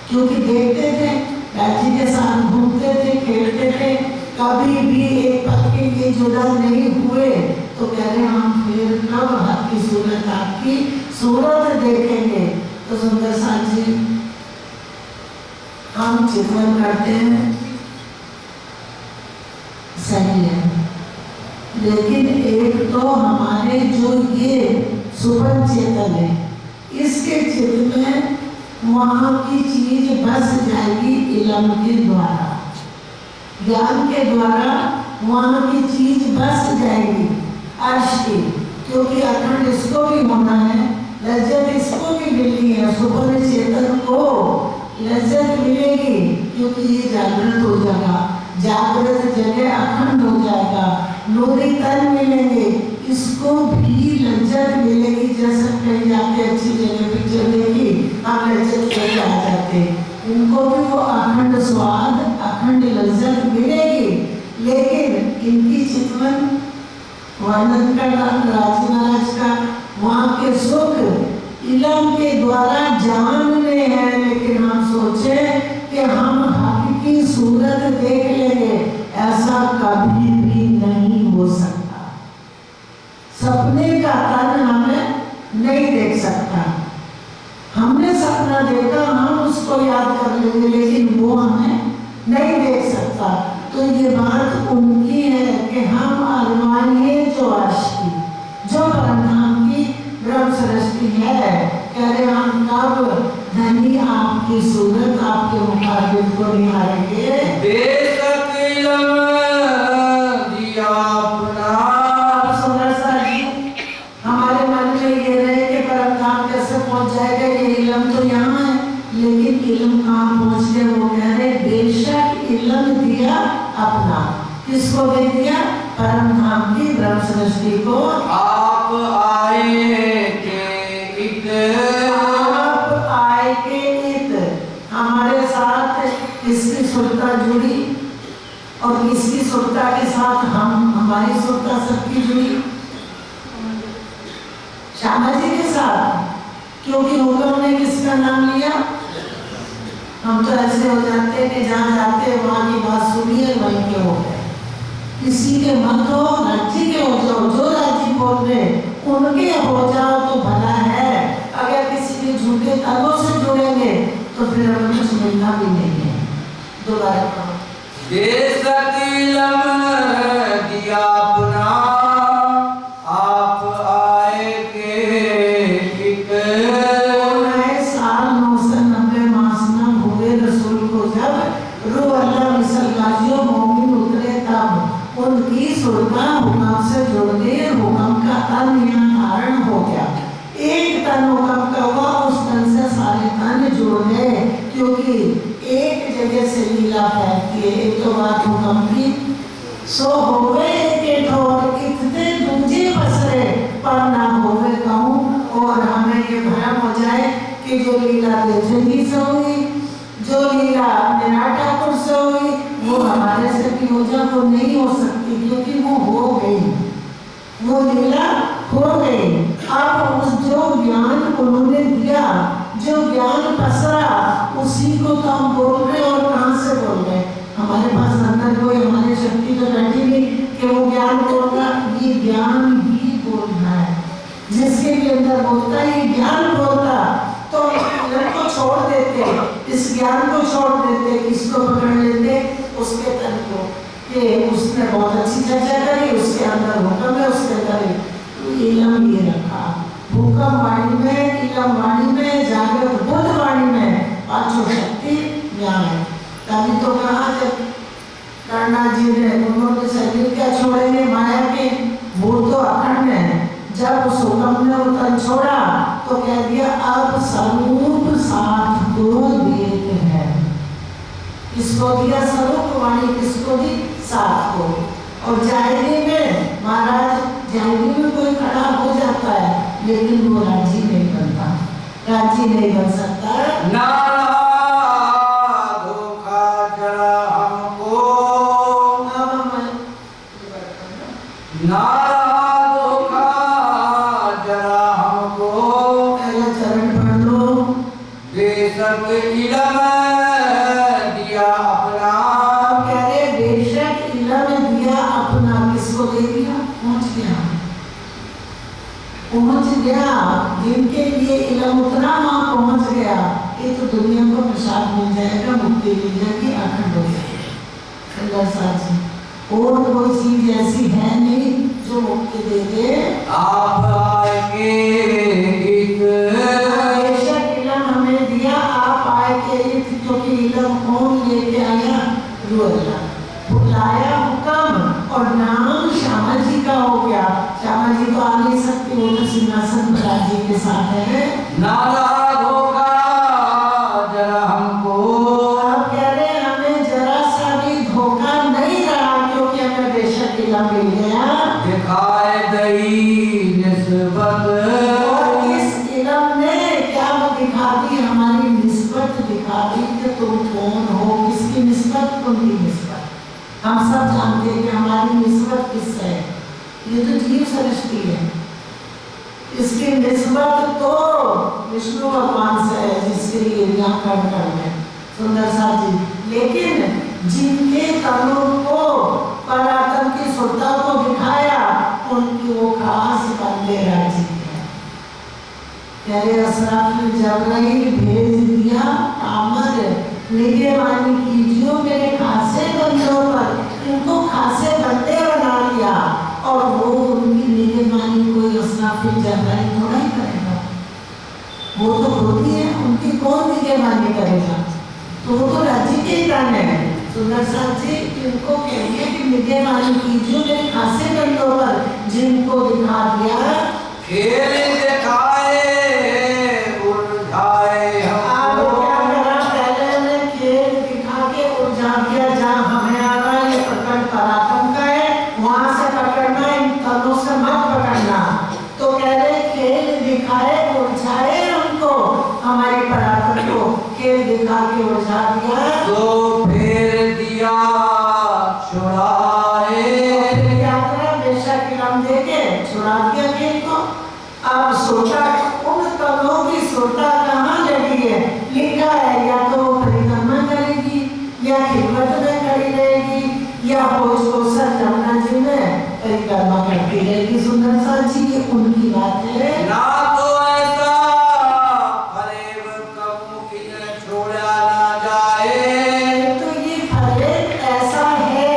क्योंकि देखते थे, राजी के साथ घूमते थे, खेलते थे, कभी भी एक पल के लिए जुदा नहीं हुए, तो कह रहे हम फिर कब आपकी सूरत, आपकी सूरत देखेंगे। तो सुंदर साथ जी हम चिंतन करते हैं, सही है, लेकिन एक तो हमारे जो ये सुबह चेतन है, इसके चित्त में वहाँ की चीज बस जाएगी इल्म के द्वारा, ज्ञान के द्वारा वहाँ की चीज बस जाएगी अर्श की, क्योंकि अखंड इसको भी होना है, लज्जत इसको भी मिलनी है। सुबह चेतन को लज्जत मिलेगी क्योंकि ये जागृत हो जाएगा, जागृत जगह अखंड हो जाएगा, नूरी तन मिलेंगे, इसको भी लज्जत मिलेगी। जैसे कहीं जाके अच्छी जगह पिक्चर देखी, हम लज्जत लेके आ जाते, इनको भी वो अखंड स्वाद, अखंड लज्जत मिलेगी। लेकिन इनकी चितवन वर्णन का राज महाराज का वहाँ के सुख इल्म के द्वारा जानने हैं, लेकिन हम सोचे कि हम हक की सूरत देख लेंगे, ऐसा कभी भी नहीं हो सकता। सपने का तन हमें नहीं देख सकता, हमने सपना देखा हम उसको याद कर लेंगे, लेकिन वो हमें नहीं देख सकता। तो ये बात उनकी है कि हम अरमानिए जो अर्श की, जो परमधाम की ब्रह्म सृष्टि है, कह रहे हम कब धनी आपकी सूरत, आपके मुखारबिन को निहारेंगे। बेशक इल्म दिया अपना, सुंदर सा जी हमारे मन में ये रहे कि परमधाम कैसे पहुंच जाएगा, ये इल्म तो यहाँ है, लेकिन इल्म कहाँ पहुँच गए। वो कह रहे बेशक इल्म दिया अपना, किसको दे दिया? परमधाम की ब्रह्म सृष्टि को। आप आए के इत, आप आए के इत, हमारे साथ किसकी सुरता जुड़ी और किसकी सुरता के साथ हम, हमारी सुरता सबकी जुड़ी श्यामा जी के साथ, क्योंकि हुक्म ने किसका नाम लिया। हम तो ऐसे हो जाते हैं कि जहाँ जाते हैं वहाँ की बात सुनिए वहीं के हो गए, किसी के मत हो, राज्य के हो जाओ, जो राज्य बोल रहे उनके हो जाओ तो भला है। अगर किसी के झूठे तनों से जुड़ेंगे तो फिर हमें कुछ मिलना भी नहीं है। दोबारा कहो। बेशक इल्म दिया अपना, आप आए के इत, साल 990 मास न हुए रसूल को जब, रू अल्लाह मिसल गाजियों मोमिन उतरे तब, उनकी सुरता हुक्म से जुड़ गई, हुक्म का तन यहाँ धारण हो गया। एक तन हुक्म का हुआ, उस तन से सारे तन जुड़ गए, क्योंकि एक जगह से लीला फैलती है। एक तो बात हुक्म की, सो होवे के ठोर इतने दूजे पसरे, पर ना होवे कहूँ, और हमें ये भ्रम हो जाए कि जो लीला देवजी से हुई, जो लीला मेरा ठाकुर से हुई, वो हमारे से भी हो जाए, वो नहीं हो सकती, क्योंकि वो हो गई, वो लीला हो गई। अब उस जो ज्ञान उन्होंने दिया, जो ज्ञान पसरा, उसी को तो हम बोल रहे, और कहाँ से बोल रहे? हमारे पास अंदर कोई हमारी शक्ति तो बैठी नहीं कि वो ज्ञान बोलना, ये ज्ञान ही बोलना है, जिसके भी अंदर बोलता है ये ज्ञान बोलता, तो इल्म को छोड़ देते, इस ज्ञान को छोड़ देते, किसको पकड़ लेते? उसके तन को, कि उसने बहुत अच्छी चर्चा करी, उसके अंदर हुक्म है, उसके अंदर इल्म ये रखा, हुक्म वाणी में, इल्म वाणी में, जागृत बुद्ध वाणी में पांचों शक्ति यहाँ है। तभी तो कहा जब कर्णा जी ने, उन्होंने शरीर क्या छोड़ेंगे, माया के, भूत तो अखंड है, जब उस हुक्म ने वो तन छोड़ा तो कह दिया अब स्वरूप साथ को देते हैं। किसको दिया? स्वरूप वाणी किसको दी? साथ को। और जायरी में महाराज, जायरी में कोई खड़ा हो जाता है, लेकिन वो राजी नहीं बनता, राजी नहीं बन सकता। नारा धोखा जरा हमको, नारा धोखा जरा हमको, पहला चरण पढ़ लो। बेशक इल्म दिया अपना, कह रहे बेशक इल्म इसको दे दिया, पहुंच गया। जिनके लिए इल्म उतना वहां पहुंच गया, ये तो दुनिया को प्रसाद मिल जाएगा, मुक्ति मिल जाएगी, अखंड हो जाएगी। और कोई चीज ऐसी है नहीं जो मुक्ति दे दे। आप आए बेशक इल्म हमें दिया, आप आए के इत, क्योंकि इल्म कौन लेके आया? रूह अल्लाह। बुलाया हुक्म और नाम श्यामा जी का हो गया। श्यामा जी तो आ नहीं सकती, वो तो सिंहासन पर राजी के साथ है। नाराज होगा जरा हमको, आप कह रहे हैं हमें जरा सा भी धोखा नहीं रहा, क्योंकि हमें बेशक इल्म मिल गया। दिखाए दई निस्बत, और इस इल्म ने क्या दिखा दी? हमारी निस्बत दिखा दी कि तुम कौन हो, किसकी निस्बत? उनकी निस्बत। हम सब जानते हैं कि हमारी निस्बत किससे है। ये तो जीव सृष्टि है, इसकी निस्बत तो विष्णु भगवान से है, जिसके लिए यहाँ कर है सुंदर सा जी। लेकिन जिनके तनों को परातन की सुरता को दिखाया, उनकी वो खास बंदे राजी है। तेरे असराफिल जबराइल भेज दिया आमद, निगहबानी कीजिए मेरे खासे बंदों पर। इनको खासे बंदे बना लिया, और वो उनकी निगहबानी कोई असराफिल जबराइल थोड़ा ही करेगा, वो तो होती है, उनकी कौन निगहबानी करेगा? तो वो तो राज्य के प्राण है। सुंदर साथ जी इनको कहिए कि निगहबानी कीजिए मेरे खासे बंदों पर, जिनको दिखा दिया खेल दिखाए उलझाए हमको। क्या करा? पहले ने खेल दिखा के उलझा दिया, जहाँ हमें आ रहा है ये पकड़ पराक्रम का है, वहां से पकड़ना, इन तनों से मत पकड़ना। तो कह रहे खेल दिखाए उलझाए हमको, हमारी पराक्रम को खेल दिखा के उलझा दिया। तो फेर दिया छुड़ाए, यात्रा बेशक इल्म देके छुड़ा दिया खेल को। अब सोचा उन तनों की सोटा कहाँ लगी है? लिखा है या तो वो परिक्रमा करेगी, या खिदमत में खड़ी रहेगी, या भोज को सर जमुना जी में परिक्रमा करती रहेगी। सुंदर सा जी ये उनकी बात है। ना तो ऐसा फरेब कब किन छोड़ा ना जाए। तो ये फरेब ऐसा है,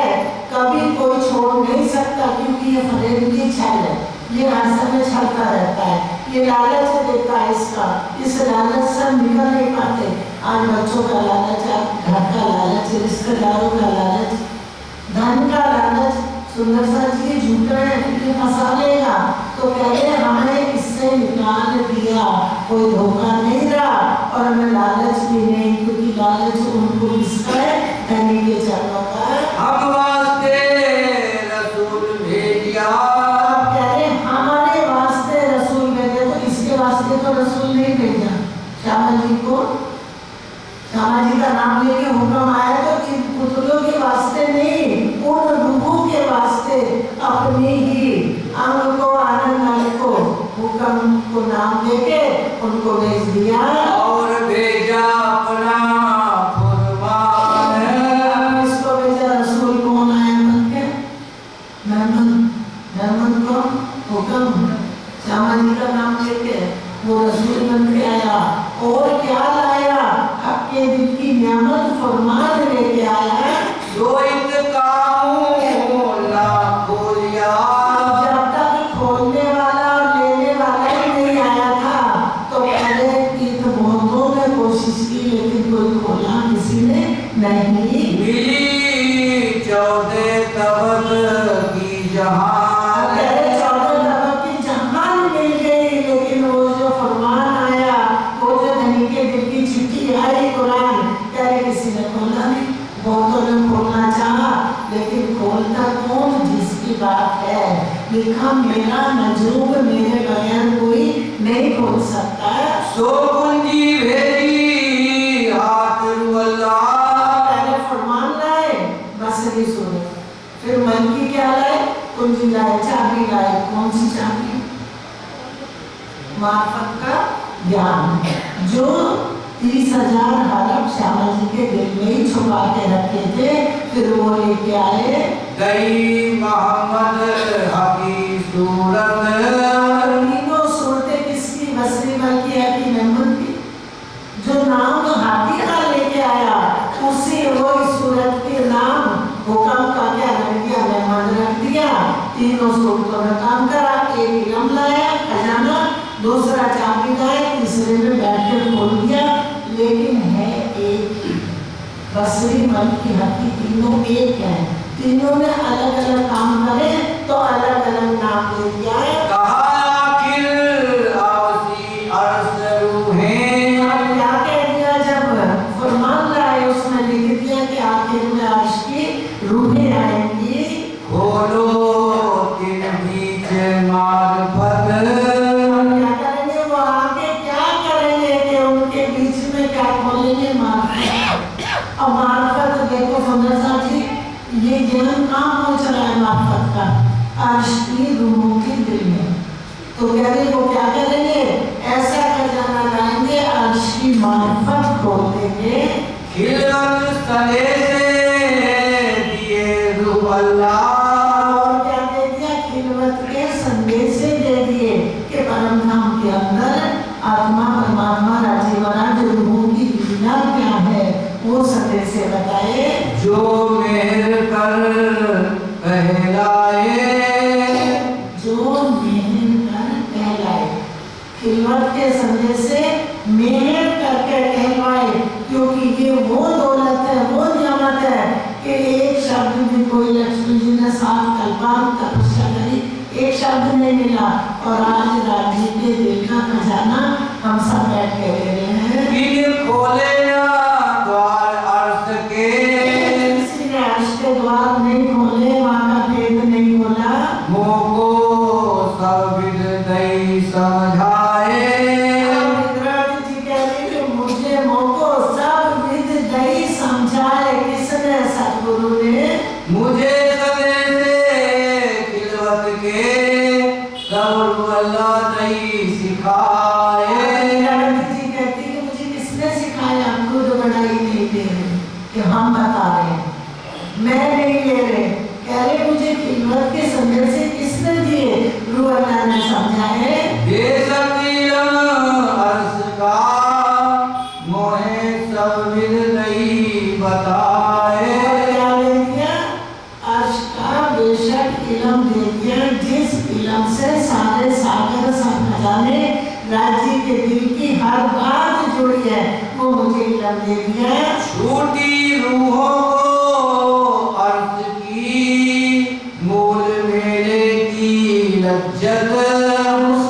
कभी कोई छोड़ नहीं सकता, क्योंकि ये फरेब की छल है, ये हर समय छलता रहता है, ये लालच देता है इसका, इस लालच से हम निकल नहीं पाते। आज बच्चों का लालच, घर का लालच, रिश्तेदारों का लालच, धन का लालच। सुंदर सा जी झूठ है, ये फंसा लेगा। तो कहते हमें इससे निकाल दिया, कोई धोखा नहीं रहा, और हमें लालच भी नहीं, क्योंकि लालच उनको किसका है? धनी के चरणों का है। हम वास्ते रसूल भेजिया, आप कह रहे हमारे वास्ते रसूल भेजे, तो इसके वास्ते तो रसूल नहीं भेजा श्यामा जी को। श्यामा जी का नाम लेके हुक्म आया तो इन पुतलों के वास्ते नहीं, उन रूहों के वास्ते, अपनी ही अंग को आनंद आने को हुक्म को नाम देके उनको भेज दिया। और भेजा अपना फुरमान। अब इसको भेजा रसूल कौन आया बन के? मेहमान को हुक्म, श्यामा जी का नाम लेके वो रसूल बन के आया। और क्या लाया? अपने दिल की नियामत फरमान लेके आया। जो इत्काम ना खोलिया, जब तक खोलने वाला और लेने वाला ही नहीं आया था, तो पहले की तो बहुतों ने कोशिश की, लेकिन कोई खोला किसी ने नहीं। मिली 14 तबक की जहान। 14 तबक की जहान मिल गई, लेकिन वो जो फरमान आया, वो जो धनी के दिल की चिट्ठी आई कुरान, क्या किसी ने खोला नहीं। बहुतों ने खोलना चाहा, लेकिन खोलता कौन? जिसकी बात है लिखा मेरा नजरूब मेरे बगैर कोई नहीं खोल सकता। सो कुंजी भेजी हाथ अल्लाह, पहले फरमान लाए बसरी सूरत, फिर मन की क्या लाए? कुंजी लाए, चाबी लाए। कौन सी चाबी? मार्फत का ज्ञान, जो 30,000 हरफ श्यामा जी के दिल में ही छुपा के रखे थे। फिर वो लेके आए गई मोहम्मद हकी सूरत। तीनों सूरतें किसकी? बसरी मलकी हकी मेमन की। जो नाम हाथी का लेके आया उसी वही सूरत के नाम हुक्म का क्या रख दिया? मेमन रख दिया। तीनों सूरतों में काम करा। एक इलम लाया खजाना, दूसरा चाबी लाया, तीसरे में बैठ के खोल दिया। लेकिन है एक ही। बसरी मलकी हकी तीनों एक है। तीनों ने अलग अलग काम करे तो अलग अलग नाम दे दिया है। कहा आखिर आवसी अर्श रूहें। और क्या कह दिया? जब फरमान लाए उसमें लिख दिया कि आखिर में अर्श की रूहें आएंगी। खोलो तिन बीच मार्फत। क्या करेंगे? वो आगे क्या करेंगे कि उनके बीच में क्या खोलेंगे? मार्फत। अब मार्फत देखो सुंदर साहब जी, ये ज्ञान कहाँ पहुँच रहा है? मार्फत का अर्श की रूहों के दिल में। तो कह रहे वो क्या करेंगे? ऐसा खजाना लाएंगे, अर्श की मार्फत खोल देंगे। खिलत तले से दिए रूह अल्लाह। और क्या दे दिया? खिलवत के संदेश दे दिए कि परम धाम के अंदर आत्मा परमात्मा राजीवराज रूहों की लीला क्या है वो संदेश बताए। जो मेहर कर कहलाए। जो मेहर कर कहलाए। खिलवत के संदेश से मेहर करके कहलवाए, क्योंकि ये वो दौलत है, वो नियामत है कि एक शब्द भी कोई लक्ष्मी जी ने 7 कल्पांत तपस्या करी, एक शब्द नहीं मिला। और आज राजी के दिल का खजाना हम सब बैठ के ले रहे हैं। बिन खोले ना द्वार अर्श के। किसी ने अर्श के द्वार नहीं खोले, वहाँ का भेद नहीं खोला। मोको सब विद दई समझाए। विद्राट जी कह रहे कि मुझे मोको सब विद दई समझाए। किसने? सतगुरु ने। मुझे सदे से खिलवत के सब अल्लाह दई सिखाए। विद्राट जी कहती कि मुझे किसने सिखाया? खुद बढ़ाई नहीं दे रहे कि हम बता रहे हैं, मैं नहीं ले रहे। कह रहे मुझे खिलवत के संदेश से किसने दिए? रूह अल्लाह ने समझाए। ये सकीलम अर्श का मोहे सब विद दई बताए। क्या दे दिया? अर्श का बेशक इलम दे दिया, जिस इलम से सारे सागर सब खजाने राज्य के दिल की हर बात जुड़ी है, वो मुझे इलम दे दिया। छूटी रूहों को अर्श की मूल मेले की लज्जत। उस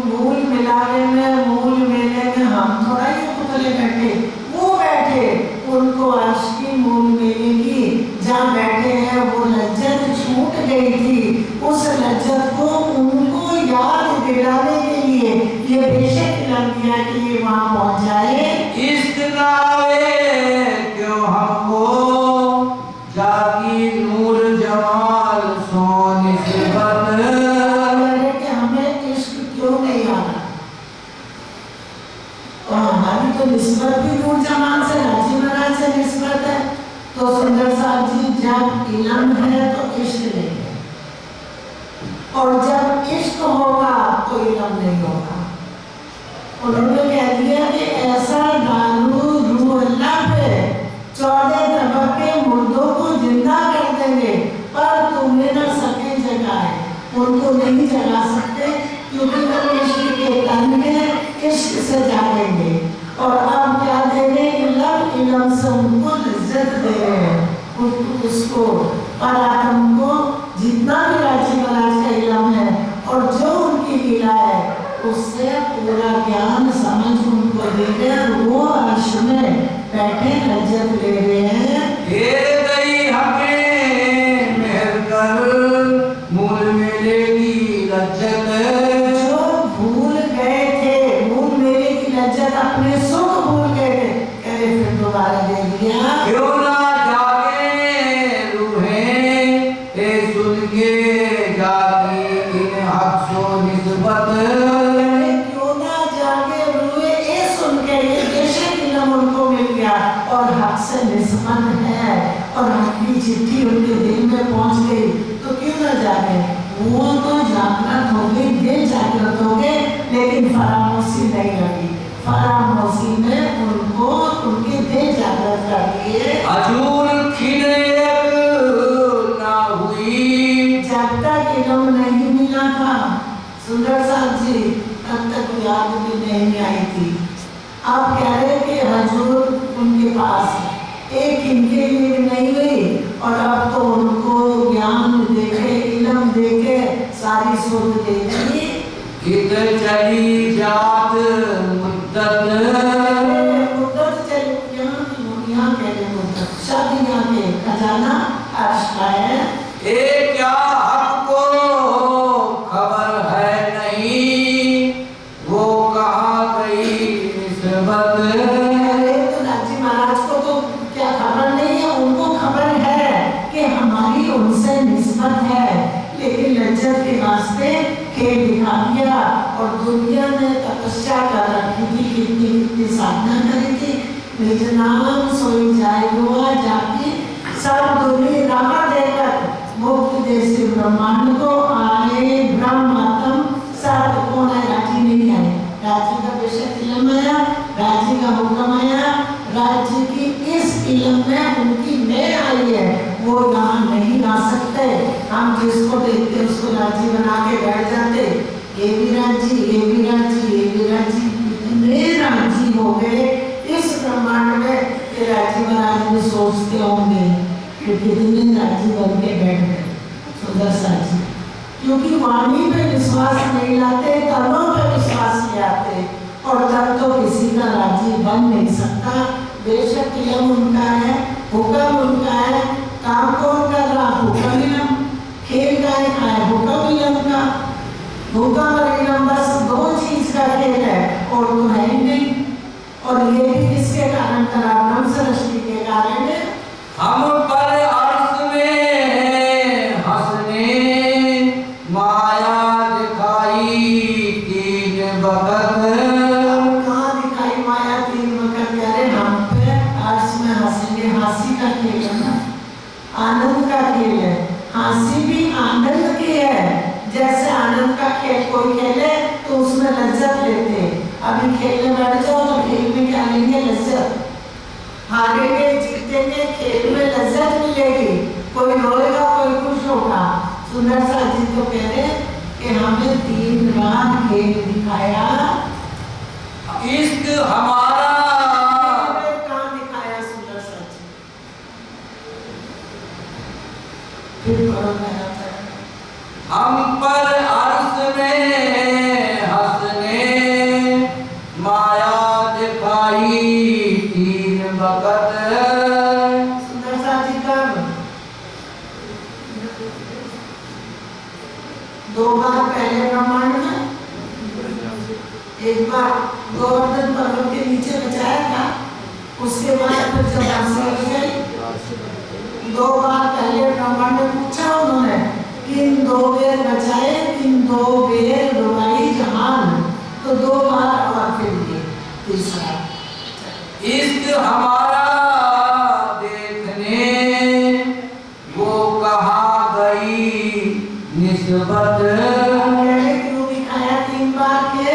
मूल मिलाने में, मूल मेले में हम थोड़ा ही पुतले बैठे, वो बैठे। उनको अर्श की मूल मेले की जहाँ बैठे हैं वो लज्जत छूट गई थी। उस लज्जत को उनको याद दिलाने के लिए ये बेशक इलम दिया कि ये वहाँ पहुँच जाए। इश्क नावे क्यों हमको जागी नूर जमाल सोन निस्बत। कि हमें इश्क क्यों नहीं आना? और हमारी तो निस्बत भी नूर जमाल से, राजी महाराज से निस्बत है। तो सुंदर साहब जी, जब इलम है तो इश्क नहीं है, और जब इश्क होगा तो इलम नहीं होगा। उन्होंने कह दिया कि ऐसा डालू रूह अल्लाह पे 14 तबके मुर्दों को जिंदा कर देंगे, पर तुम्हें न सके जगाए। उनको नहीं जगा सकते क्योंकि वो इश्क के तन में इश्क से जागेंगे। और अब क्या दे रहे? इलम, इलम से उनको इज्जत दे रहे हैं, उसको और आत्म को। जितना भी राजी महाराज का इलम है और जो उनकी लीला है उससे पूरा ज्ञान समझ उनको दे रहे हैं। वो अर्श में बैठे लज्जत ले रहे हैं। ये दई हमें मेहर कर मूल मेले की लज्जत। जो भूल गए थे मूल मेले की लज्जत, अपने सुख भूल गए थे, कह रहे फिर दोबारा दे दिया। क्यों ना जागे रूहें ए सुन के जागी इन हक सो निस्बत। क्यों ना जागे रूहे ए सुन के, ये बेशक इल्म उनको मिल गया और हक से निस्बत है। चिट्ठी उनके दिल में पहुंच गई तो क्यों न जागे? वो तो जागृत हो गए, ये जागृत हो गए, लेकिन फरामोशी नहीं लगी। फरामोशी ने उनको उनके देह जागृत कर दिए। हजूर खिलयत ना हुई, जब तक इल्म नहीं मिला था सुंदर साहब जी, तब तक याद भी नहीं आई थी। आप कह रहे कि हजूर उनके पास एक इनके लिए नहीं हुई, और अब तो उनको ज्ञान देके, इल्म देके सारी सुध दे दी। किधर चली जात मुद्दत, मुद्दत चली, यहाँ कह रहे मुद्दत, शब्द यहाँ के खजाना अर्श का है। ए क्या हक को खबर है नहीं, वो कहाँ गई निस्बत। राजी महाराज को तो क्या खबर नहीं है, उनको खबर है कि हमारी उनसे निस्बत है, लेकिन लज्जत के वास्ते खेल दिखा दिया। और दुनिया ने तपस्या कर रखी थी, कितनी कितनी साधना करी थी। निज नाम सोई जाए गोवा जाके, सब दुनिया राह देकर मुक्त देसी ब्रह्मांड को आए ब्रह्मात्म। सब कौन है? राजी नहीं आए, राजी का बेशक इल्म आया, राजी का हुक्म आया, राज्य की इस इल्म में उनकी मैं आई है, वो यहाँ नहीं आ सकते। हम जिसको देखते उसको राजी बना के बैठ जाते, ये भी राजी, ये भी राजी, ये भी राजी। इतने राजी हो गए इस ब्रह्मांड में कि राजी महाराज भी सोचते होंगे कि कितने राजी बन के बैठ गए सुंदर साहब जी, क्योंकि वाणी पे विश्वास नहीं लाते, कर्मों पे विश्वास नहीं आते, और तब तो किसी का राजी बन नहीं सकता। बेशक इल्म उनका है, हुक्म उनका है, काम कौन कर रहा? हुक्म इल्म। खेल का है, हुक्म इल्म का। हुक्म और इल्म बस दो चीज का खेल है, और तो है ही नहीं। और ये भी किसके कारण करा? ब्रह्म सृष्टि के कारण। हम पर अर्श में हंसने माया दिखाई तीन बकत। कहाँ दिखाई माया तीन बकत? कह रहे हम पे अर्श में हंसेंगे, हंसी का खेल है ना, आनंद का खेल है। हंसी भी आनंद की है। जैसे आनंद का खेल कोई खेले तो उसमें लज्जत लेते। अभी खेलने बैठ जाओ तो खेल में क्या लेंगे? लज्जत। हारेंगे जीतेंगे, खेल में लज्जत मिलेगी, कोई रोएगा कोई खुश होगा। सुंदर साहब जी तो कह रहे कि हमें दिन रात खेल दिखाया। इश्क हमारा कहाँ दिखाया सुंदर साहब जी? फिर करो मेरा हम पर अर्श में हंसने माया दिखाई तीन बकत। सुंदर साहब जी कब? 2 बार पहले ब्रह्मांड में, एक बार गोवर्धन पर्वत के नीचे बचाया था, उसके बाद फिर जब हंसी हो गई। 2 बार पहले ब्रह्मांड में पूछा उन्होंने, किन 2 बेर बचाए, किन 2 बेर डुबाई जहान, तो 2 बार और फिर ये तीसरा। इश्क हमारा देखने वो कहाँ गई निस्बत। क्यों दिखाया 3 बार के?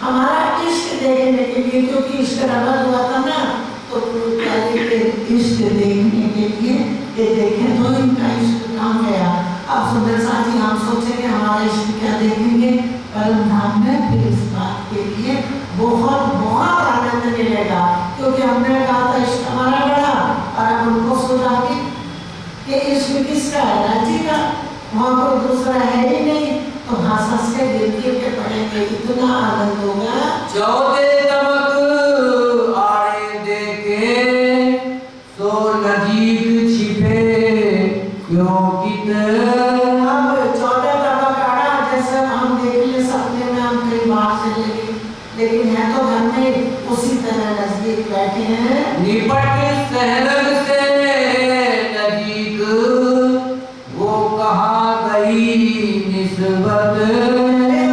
हमारा इश्क देखने के लिए, क्योंकि इश्क रबत हुआ था ना, तो पहले के इश्क देखने के लिए ये देखें तो इनका इश्क कहाँ गया। अब सुंदर साहब जी हम सोचे कि हमारा इश्क क्या देखेंगे परम धाम में, फिर इस बात के लिए बहुत बहुत आनंद मिलेगा, क्योंकि हमने कहा था इश्क हमारा बड़ा, और अब उनको सुना कि इश्क किसका है? राजी का। वहाँ कोई दूसरा है ही नहीं, तो हंस हंस के गिनती के पढ़ेंगे, इतना आनंद होगा। 14 तबक आड़े देके सो नजीक छिपे क्यों कित। अब 14 तबक आड़ा जैसे हम देख ले सपने में, हम कई बार चले गए, लेकिन है तो घर में उसी तरह नजदीक बैठे हैं। निपट सहरग से नजीक वो कहाँ गई निस्बत।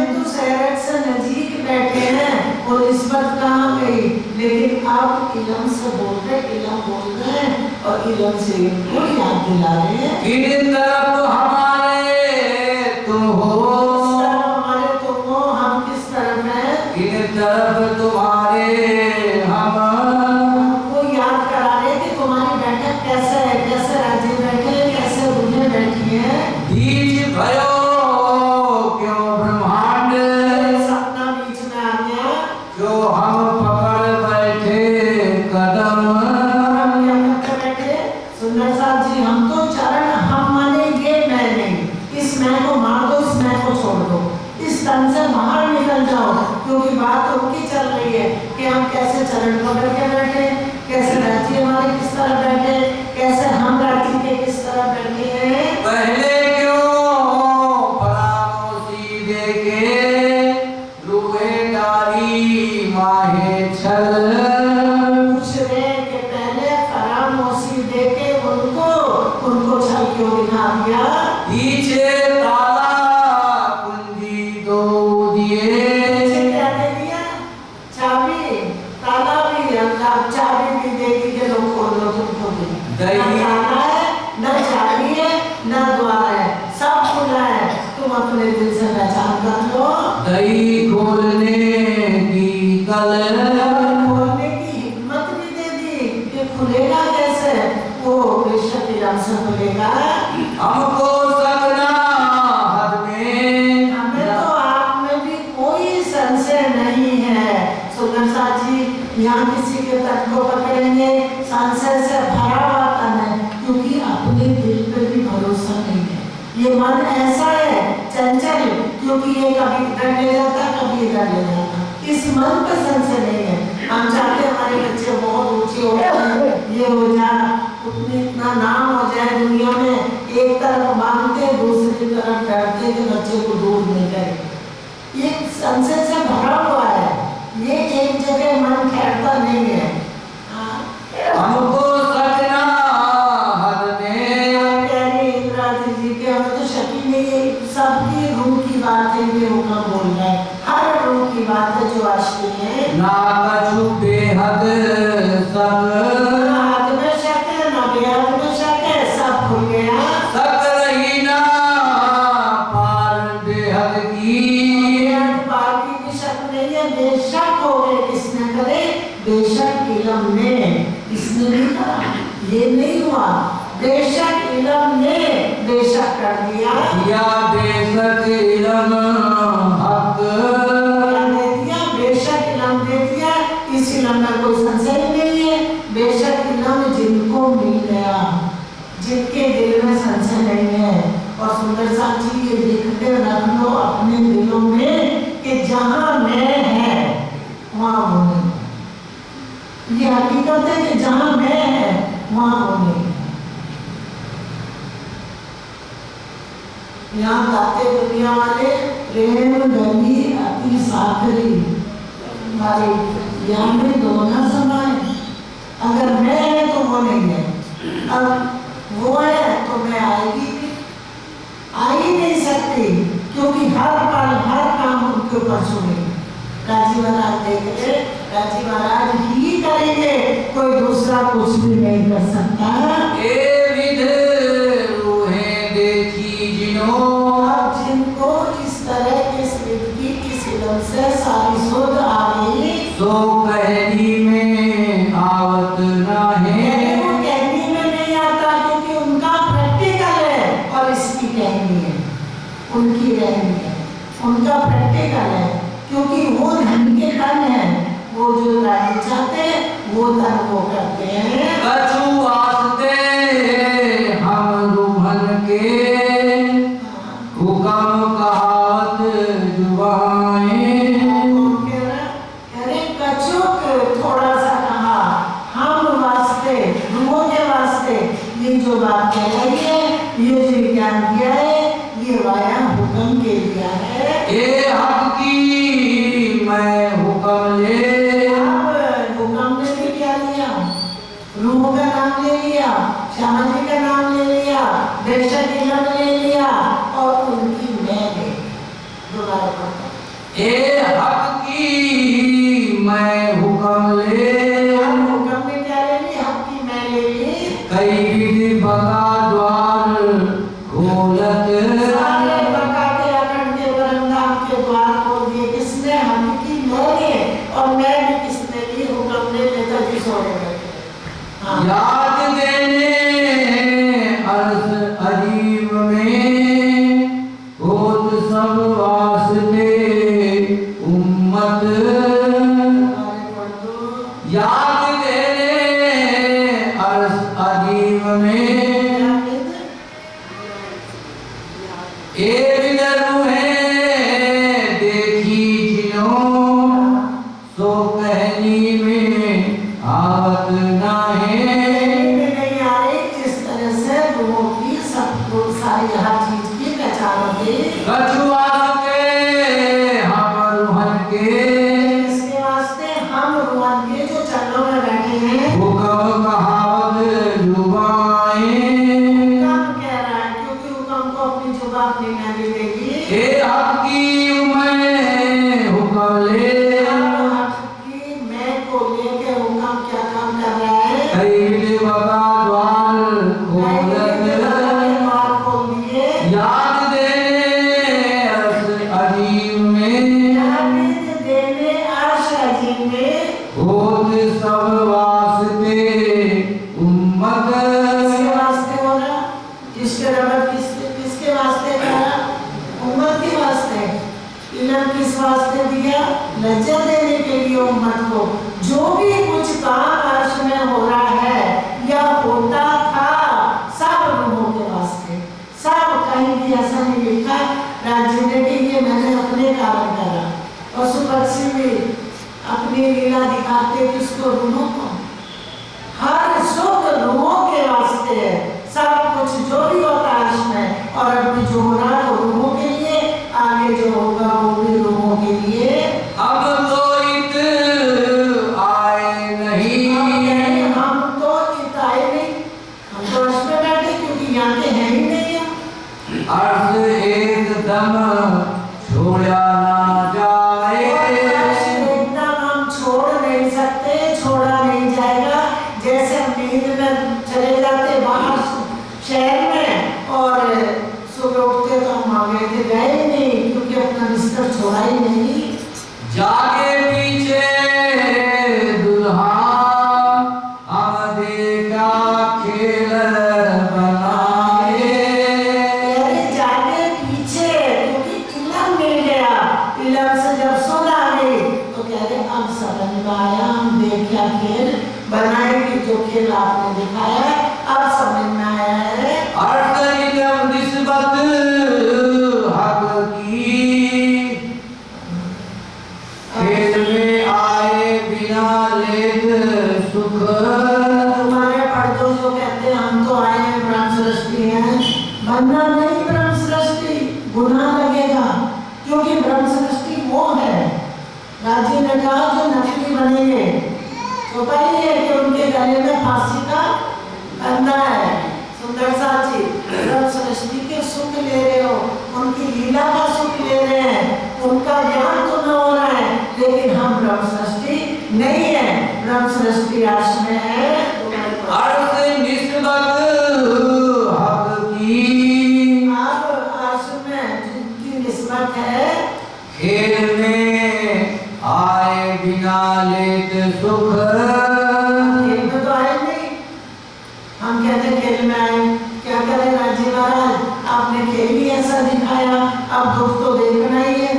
तो सहरग से नजीक बैठे हैं, वो निस्बत कहाँ गई? लेकिन अब इल्म से बोल रहे, इल्म बोल रहे हैं, और इलम से इनको याद दिला रहे हैं। किन तरफ हमारे तुम हो, हमारे तुम हो, हम किस तरफ हैं? किन तरफ तुम्हारे हम, हमको याद करा रहे कि तुम्हारी बैठक कैसे है, कैसे राज्य बैठे हैं, कैसे दुनिया बैठी है। बीच भयो क्यों ब्रह्मांड, सपना बीच में आ गया, जो हम पकड़ बैठे कदम। हम क्या करते बैठे? सुंदर साहब जी, हम तो चरण, हम माने ये मैं नहीं, इस मैं को मार दो, इस मैं को छोड़ दो, इस तन से बाहर निकल जाओ, क्योंकि बात उनकी चल रही है कि हम कैसे चरण पकड़ के बैठे, कैसे राज्य हमारे किस तरह बैठे, कैसे हम राज्य के किस तरह बैठे हैं। पहले क्यों परामोशी देके रूहे डाली माहे छल, पूछ रहे कि पहले फरामोशी देके उनको छल क्यों दिखा दिया। पीछे ताला कुंजी दो दिए, पीछे क्या दे दिया? चाबी, ताला भी, अब चाबी भी दे दी कि लो खोल लो, तुम खोल दो। दही। न ताला है, न चाबी है, न द्वार है, सब खुला है, तुम अपने दिल से पहचान कर लो। दही खोलने की कल, खोलने की हिम्मत भी दे दी कि खुलेगा कैसे, वो बेशक इलम से खुलेगा। हमको सकना हद में, हमें तो आप में भी कोई संशय नहीं है। सुंदर साथ जी, यहाँ किसी के तट को पकड़ेंगे, संशय से भरा हुआ तन है, क्योंकि अपने दिल पे भी भरोसा नहीं है। ये मन ऐसा है चंचल, क्योंकि ये कभी इधर ले जाता, कभी इधर ले जाता, इस मन पे संशय नहीं है। हम चाहते हमारे बच्चे बहुत ऊंचे हो जाए, ये हो जाए, उतने इतना नाम हो जाए दुनिया में, एक तरफ मांगते, दूसरी तरफ डरते कि बच्चे को दूर नहीं करे। ये संशय से भरा हुआ है, ये एक जगह मन ठहरता नहीं है। हमको सकना हद में, प्यारे इंद्राजी जी के हमें तो शक ही नहीं है, सबकी रूह की बात है, ये होगा बोल रहा है, हर रूह की बात है जो आशिकी है। ना कछु बेहद सब, ना हद में शक है, ना बेहद में शक है, सब खुल गया। सक रही ना पार बेहद की, बेहद पार की भी शक नहीं है, बेशक हो गए, किसने करे? बेशक इलम ने, इसने नहीं करा, ये नहीं हुआ, बेशक इलम ने बेशक कर दिया। या बेशक इलम हक, क्या दे दिया? बेशक इलम दे दिया, इस इलम में कोई संशय नहीं है। बेशक इलम जिनको मिल गया, जिनके दिल में संशय नहीं है। और सुंदर साथ जी, ये लिखते रख लो अपने दिलों में कि जहां मैं है वहां वो नहीं। ये हकीकत है कि जहां मैं है वहां वो नहीं। यहाँ गाते दुनिया वाले, प्रेम गली अति साखरी, हमारे यहाँ में दोनों समाए। अगर मैं है तो वो नहीं है, अब वो है तो मैं आएगी भी, आ ही नहीं सकती, क्योंकि हर पल हर काम उनके ऊपर सुनेंगे। राजी महाराज देख ले, राजी महाराज ही करेंगे, कोई दूसरा कुछ भी नहीं कर सकता। ए विध रूहें देखी जिन्हों, अब जिनको इस तरह की स्मृति की सिलम से सारी सोच आ गई, सो कहनी में आवत ना है, वो कहनी में नहीं आता, क्योंकि उनका प्रैक्टिकल है और इसकी कहनी है, उनकी रहनी है, उनका प्रैक्टिकल है, क्योंकि वो धन के धन है, वो जो रानी चाहते वो धन वो करते हैं। कछु वास्ते हम रूहन के, हुक्म कहावत जुबाएं, अरे कछुक थोड़ा सा कहा, हम वास्ते, रूहों के वास्ते ये जो बात कह रही है, ये जो विज्ञान किया है, ये वाया हुक्म के दिया है। ए हक की मैं हुक्म ले, अब हुक्म ने भी क्या लिया? रूह का नाम ले लिया, श्यामा जी का नाम ले लिया, बेशक इलम ले लिया, और उनकी मैं ले दोबारा पढ़ता। ए हक की मैं हुक्म ले, हुक्म ने क्या ले ली? हक की मैं ले ली। कई वो सारी हर चीज की पहचान होगी। कछुआ के हम रूहन के, इसके वास्ते हम रूहन के जो चरणों में बैठे हैं। हुक्म कहावत जुबाएं, हुक्म कह रहा है क्योंकि हुक्म को अपनी जुबान अपनी में भी देगी। ए हक की मैं हुक्म ले, हक की मैं को लेके हुक्म क्या काम कर रहा है? कई बका द्वार खोल दिए। याद देने अजीब में, याद देने अर्श अजीब में, होत सब वास्ते उम्मत। किसके वास्ते हो रहा? जिसके रब किसके वास्ते कर रहा? उम्मत के वास्ते। इल्म किस वास्ते दिया? लज्जा देने के लिए उम्मत को। जो भी कुछ काम अर्श में हो रहा है या होता था, सब रूहों के वास्ते। सब कहीं भी ऐसा नहीं लिखा राज्य ने कि ये मैंने अपने कारण करा। पशु पक्षी भी अपनी लीला दिखाते किसको? रूहों को। हर सुख रूहों के वास्ते है। सब कुछ जो भी होता है इसमें, और अभी जो हो रहा है वो रूहों के लिए, आगे जो होगा वो भी रूहों के लिए। अब तो इत आए नहीं, हम तो इत आए नहीं, हम तो अर्श में बैठे क्योंकि यहाँ के हैं ही नहीं है। अर्श एकदम छोड़ा ना जाए, अर्श एकदम हम छोड़ नहीं सकते, छोड़ा नहीं जाएगा। जैसे हम नींद में चले जाते बाहर शहर में और सुबह उठते तो हम आगे थे गए ही नहीं क्योंकि अपना बिस्तर छोड़ा ही नहीं। जागे पीछे दुल्हा हम देखा खेल बनाए, अरे जागे पीछे क्योंकि इल्म मिल गया। इल्म से जब सुन आ गई तो कह रहे अब समझ में आया, हम देखा खेल बनाए कि जो खेल आपने दिखाया अब समझ में आया है। अर्थ इल्म निस्बत हक की, खेल में आए बिना लेत सुख। तुम्हारे पर्दों जो कहते हैं हम तो आए हैं ब्रह्म सृष्टि है, बनना नहीं ब्रह्म सृष्टि, गुनाह लगेगा क्योंकि ब्रह्म सृष्टि वो है। राजी ने कहा जो नकली बनेंगे तो पहले है कि उनके गले में फांसी का फंदा है। सुंदर साची ब्रह्म सृष्टि के सुख ले रहे हो, उनकी लीला का सुख ले रहे हैं, उनका ज्ञान तो न हो रहा है, लेकिन हम ब्रह्म सृष्टि नहीं है। ब्रह्म सृष्टि अर्श में है। अर्थ निस्बत हक की, अब अर्श में जिनकी निस्बत है, खेल में आए बिना लेत सुख। खेल में तो आए नहीं, हम कहते हैं खेल में आए, क्या करें राजी महाराज आपने खेल ही ऐसा दिखाया, अब दुख तो देखना ही है।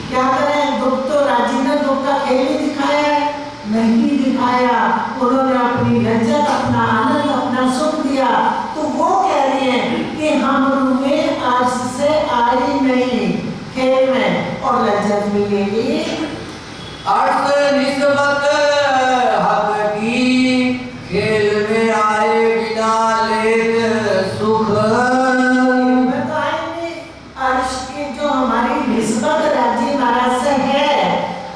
क्या करें, दुख तो राजी ने दुख का खेल ही दिखाया है, नहीं दिखाया। उन्होंने अपनी लज्जत, अपना आनंद, अपना सुख दिया। तो वो कह रही है कि हम रूहें अर्श से आई नहीं खेल में और लज्जत भी ले ली। अर्थ निस्बत हक की, खेल में आए बिना लेत सुख। में तो आएंगे अर्श की जो हमारी निस्बत राजी महाराज से है,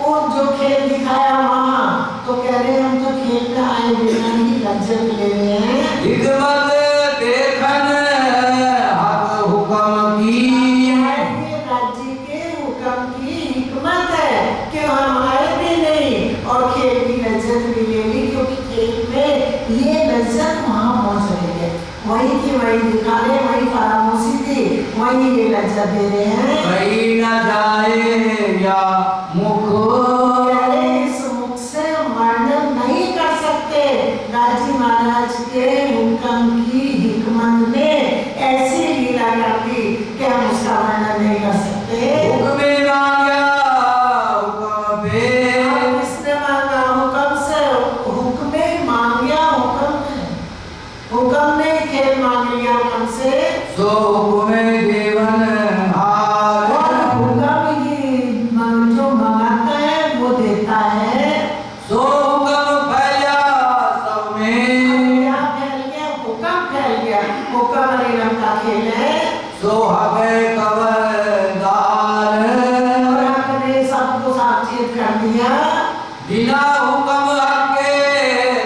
वो जो खेल दिखाया वहाँ, तो कह रहे हैं हम तो खेल में आए बिना ही लज्जत ले रहे हैं। हिकमत देखन हक हुक्म की, ये राज्य के हुक्म की हिकमत है कि हम आए भी नहीं और खेल की लज्जत भी ले ली, क्योंकि खेल में ये लज्जत वहाँ पहुँच रही है। वही की वही दिखा रहे, वही फरामोशी थी, वही ये लज्जत दे रहे हैं। कहीं न जाए या मुख, इस मुख से वर्णन नहीं कर सकते। राजी महाराज के हुक्म की हिकमत ने ऐसी लीला कर दी कि हम उसका वर्णन नहीं कर सकते। हुक्म मांगा हुक्म पे, किसने मांगा? हुक्म से। हुक्म मांगा हुक्म में, हुक्म ने खेल मांग लिया हुक्म से। सो हुक्म देवन हार, और हुक्म ही जो मंगाता है वो देता है। सो हुक्म फैला सब में, क्या फैल गया? हुक्म फैल लिया, हुक्म इल्म का खेल है। सो हके खबरदार, और हक ने सबको सावचेत कर दिया। बिना हुक्म हके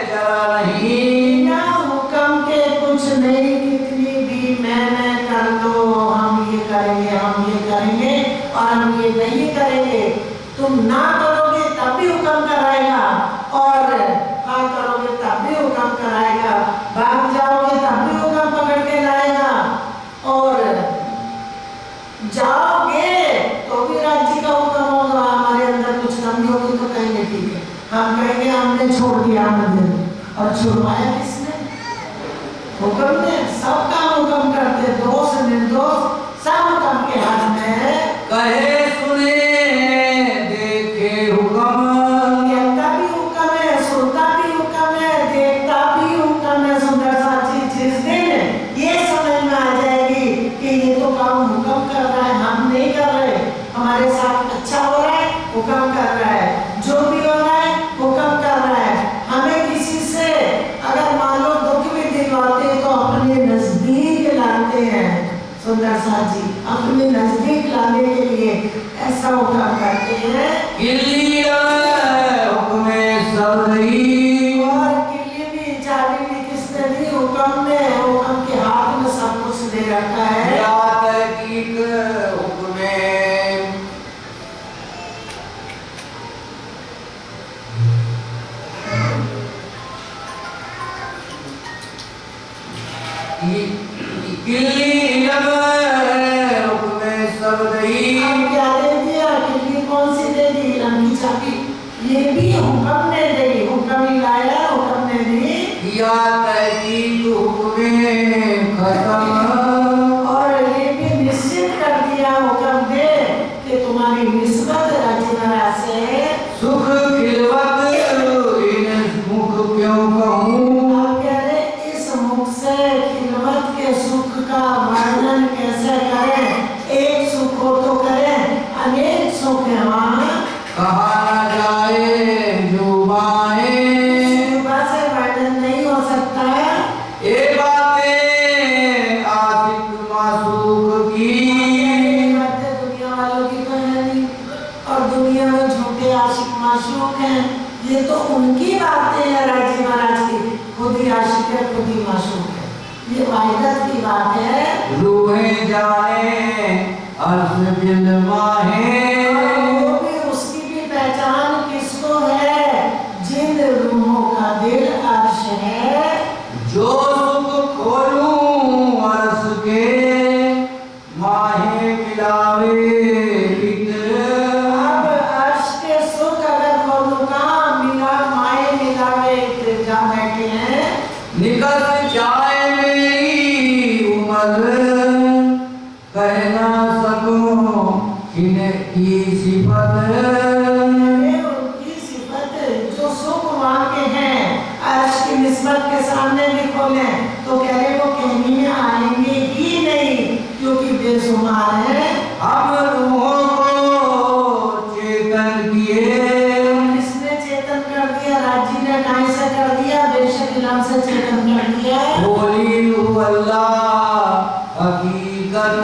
जरा नहीं, बिना हुक्म के कुछ नहीं, कितनी भी मैं कर दो, हम ये करेंगे, हम ये करेंगे और हम ये नहीं करेंगे। तुम ना करोगे तब भी हुक्म कराएगा, और हाँ करोगे तब भी हुक्म कराएगा, भाग जाओगे तब भी हुक्म पकड़ के लाएगा, और जाओगे तो भी राज्य का हुक्म होगा। हमारे अंदर कुछ कमी होगी तो कहेंगे ठीक है, हम कहेंगे हमने छोड़ दिया मंदिर, और छुड़वाया किसने? हुक्म ने। सब काम हुक्म करते, दोष निर्दोष सब हुक्म के हाथ में है। कहे सुने देखे हुक्म, कहता भी हुक्म है, सुनता भी हुक्म है, देखता भी हुक्म है। सुंदर सा चीज जिस दिन ये समझ में आ जाएगी कि ये तो काम हुक्म कर रहा है, हम नहीं कर रहे, हमारे साथ अच्छा हो रहा है, हुक्म कर रहा है, जो भी हो रहा है हुक्म कर रहा है। हमें किसी से अगर मान लो दुख भी दिलवाते तो अपने नजदीक लाते हैं। सुंदर सा जी अपने नजदीक लाने के लिए ऐसा हुक्म करते हैं। किल्ली हुक्मे सब रही, और किल्ली भी चाबी भी किसने दी? हुक्म ने। हुक्म के हाथ में सब कुछ दे रखा है। या तहकीक हुक्मे, किल्ली इल्म हुक्मे सब रही। अब क्या दे दिया? किल्ली कौन सी दे दी? लंबी चाबी। ये भी हुक्म ने दी, हुक्म ही लाया, हुक्म ने दी। या तहकीक हुक्मे खत्म, और ये भी निश्चित कर दिया हुक्म दे कि तुम्हारी निस्बत राजनारा से। सुख खिलवत इन मुख क्यों कहूँ, आप कह रहे इस मुख से खिलवत के सुख का वर्णन कैसे करें? एक सुख हो तो करें, अनेक सुख है वहाँ। कहा न जाए जुबाएं, जुबा से वर्णन नहीं हो सकता। ये बातें आशिक मासूक की, ये बातें दुनिया वालों की तो है नहीं, और दुनिया में झूठे आशिक माशूक हैं। ये तो उनकी बातें हैं राजी महाराज की, खुद ही आशिक है, खुद ही माशूक है। ये वाहिदत की बात है। रूहें जाने अर्श दिल माहे, और वो भी उसकी भी पहचान किसको है? जिन रूहों का दिल अर्श है। जो सुख खोलूं अर्श के माहे मिलावे इत्र, अब अर्श के सुख अगर खोलूं कहाँ? मिला माए मिलावे इत्र। जा बैठे हैं। निकल जाए मेरी उम्र, कह ना सकूं इनकी सिफत, अरे उनकी सिफत जो सुख वहाँ के हैं, अर्श की निस्बत के सामने भी खोले तो कह रहे वो कहने में आएंगे ही नहीं, क्योंकि बेशुमार है। हम रूहों को चेतन किए, किसने चेतन कर दिया? राज्य ने कहीं से कर दिया? बेशक इल्म से चेतन कर दिया। बोली अल्लाह हकीकत,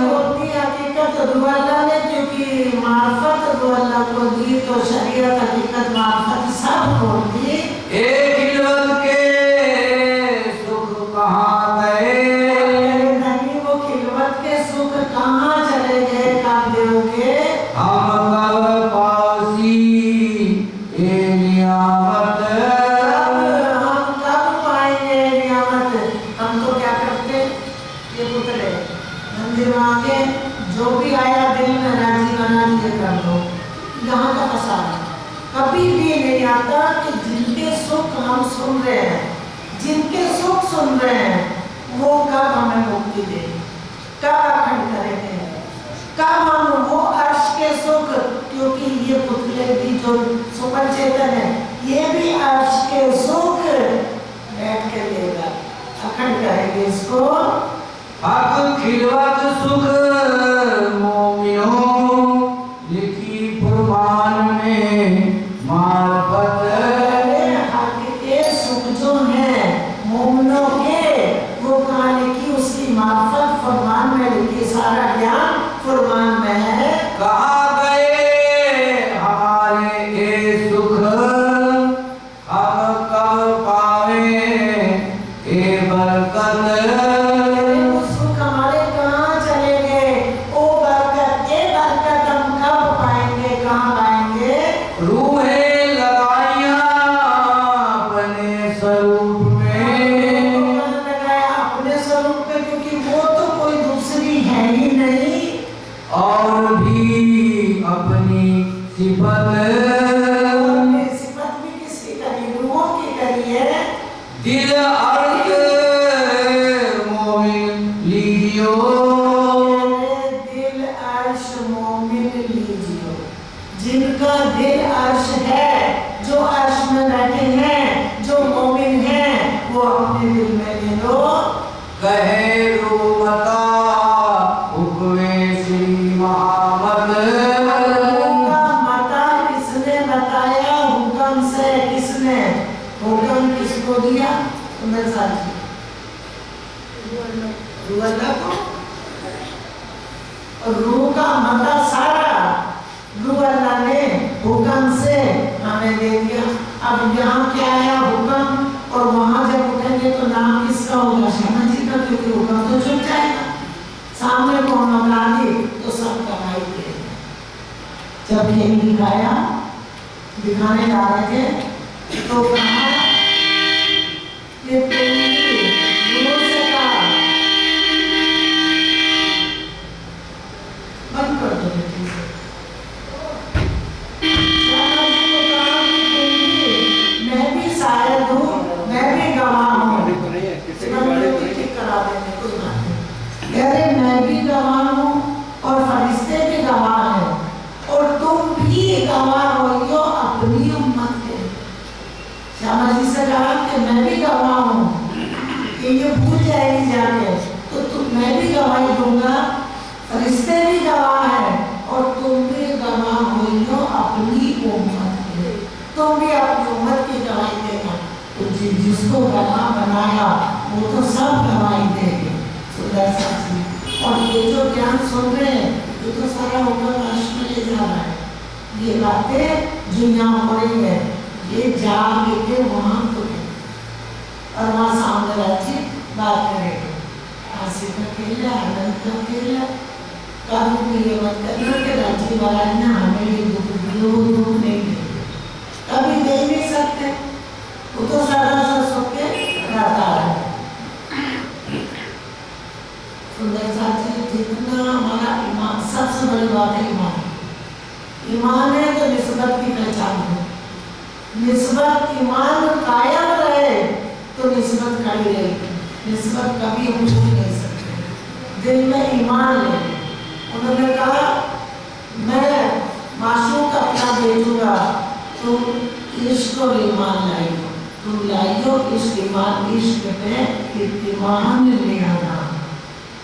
होती हकीकत रुअल्लाह ने, क्योंकि मार्फत रुअल्लाह को दी तो शरीयत हकीकत मार्फत सब खोल दी। एक खिलवत के सुख कहाँ गए, मेरे धनी वो खिलवत के सुख कहाँ चले गए? कब दोगे? हम कब पासी ए नियामत, हम कब पाएंगे नियामत? हम तो क्या करते? ये पुतले मंदिर में आके जो भी आया दिल में राजी बना दिए कर दो। यहाँ का मसाला कभी भी नहीं आता कि जिनके सुख हम सुन रहे हैं, जिनके सुख सुन रहे हैं, वो कब हमें मुक्ति देंगे, कब अखंड करेंगे, कब हम वो अर्श के सुख, क्योंकि ये पुतले भी जो सुपर चेतन है, ये भी अर्श के सुख बैठ के लेगा, अखंड करेंगे इसको। हक खिलवत सुख मोमिनों, लिखी फुरमान में मार्फत, हक के सुख जो हैं मोमिनों के वो सुख हमारे कहाँ चले गए? ओ बरकत, ये बरकत हम कब पाएंगे, कहाँ पाएंगे? रूहें लगाइया अपने स्वरूप में, लगाया अपने स्वरूप में, क्योंकि वो तो कोई दूसरी है ही नहीं। और भी अपनी सिफत सिफत भी किसकी करी? रूहों की करी है। दिल अर्ज मोमिन लीजियो, दिल अर्श मोमिन लीजियो। जिनका दिल अर्श है, जो अर्श में बैठे हैं, जो मोमिन हैं, वो अपने दिल में ले लो। कहे रूमता हुक्मे श्री महामद, मता किसने बताया? हुक्म से। किसने हुक्म किसको दिया? तुम्हें साथी अल्लाह को। रूह का मता सारा रूह अल्लाह ने हुक्म से हमें दे दिया। अब यहाँ क्या आया? हुक्म। और वहां जब उठेंगे तो नाम किसका होगा? शर्मा जी का, क्योंकि हुक्म तो छुप जाएगा। सामने को हम अपराधी तो सब गवाही देंगे। जब खेल दिखाने जा रहे थे तो कहा कि बंद कर दो बेटी से। मैं भी शायद हूँ, मैं भी गवाह हूँ। ठीक करा देने कोई बात नहीं। अरे मैं भी गवाह हूँ और फरिश्ते भी गवाह हैं, और तुम भी गवाह हो अपनी उम्मत के। श्यामा जी से कहा कि मैं भी गवाह हूँ, कि ये भूल जाएगी जाके, तो मैं भी गवाही दूंगा, फरिश्ते भी गवाह हैं, और तुम भी गवाह हो अपनी उम्मत के। तुम भी अपनी उम्मत की गवाही देना। तो जिसको गवाह बनाया वो तो सब गवाही देंगे। और ये जो ज्ञान सुन रहे हैं, ये तो सारा ऊपर अर्श में ले जा रहा है। ये बातें जो यहाँ हो रही है, ये जाके वहां तो है, और वहां सामने राज्य बात करेंगे। हंसी का खेल है, आनंद का खेल है। कभी भी ये मत करना कि राज्य महाराज ने हमें ये दुख दिया, वो दुख नहीं देंगे, कभी दे नहीं सकते। वो तो सदा से सुख के रहता है। सुंदर साथी, जितना हमारा ईमान, सबसे बड़ी बात है ईमान। ईमान है तो निस्बत की पहचान है। निस्बत ईमान कायम रहे तो निस्बत खड़ी रहेगी। निस्बत कभी हम भूल नहीं सकते। दिल में ईमान ले। उन्होंने कहा मैं माशूक अपना भेजूंगा, तुम इश्क और ईमान लाइयो। तुम लाइयो इश्क ईमान। इश्क पे ईमान ले आना,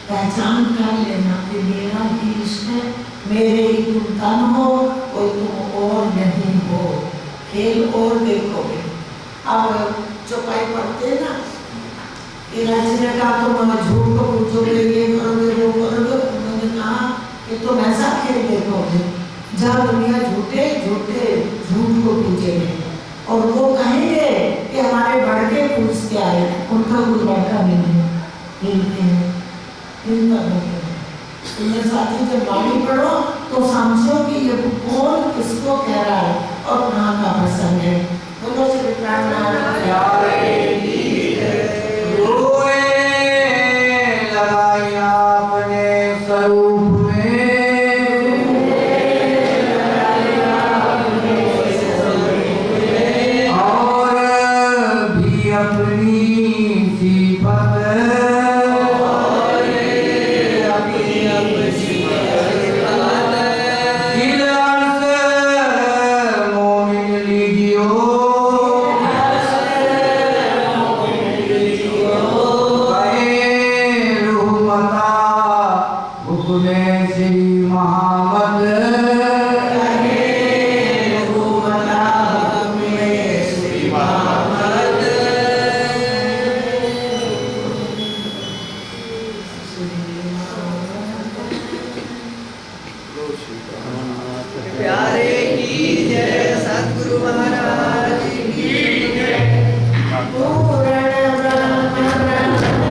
पहचान कर लेना कि मेरा भी इश्क है, मेरे ही तुम तन हो, कोई तुम और नहीं हो। खेल और देखोगे। अब चौपाई पढ़ते ना, राजी ने कहा तुम झूठ को पूछोगे, ये करोगे, वो करोगे। उन्होंने कहा कि तुम ऐसा खेल देखोगे जहाँ दुनिया झूठे झूठे झूठ को पूछेंगे, और वो कहेंगे कि हमारे बड़के पूछ के आए, उनका कोई बड़का नहीं है। हिलते हैं, हिलता नहीं है। तुम्हें साथी जब वाणी पढ़ो तो समझो कि ये कौन किसको कह रहा है और कहाँ का प्रसंग है। बोलो श्री प्राणनाथ लगाया अपने स्वरूप में, और भी अपनी सिफत दिल अर्श मोमिन लीजियो, हुक्मे श्री महामद।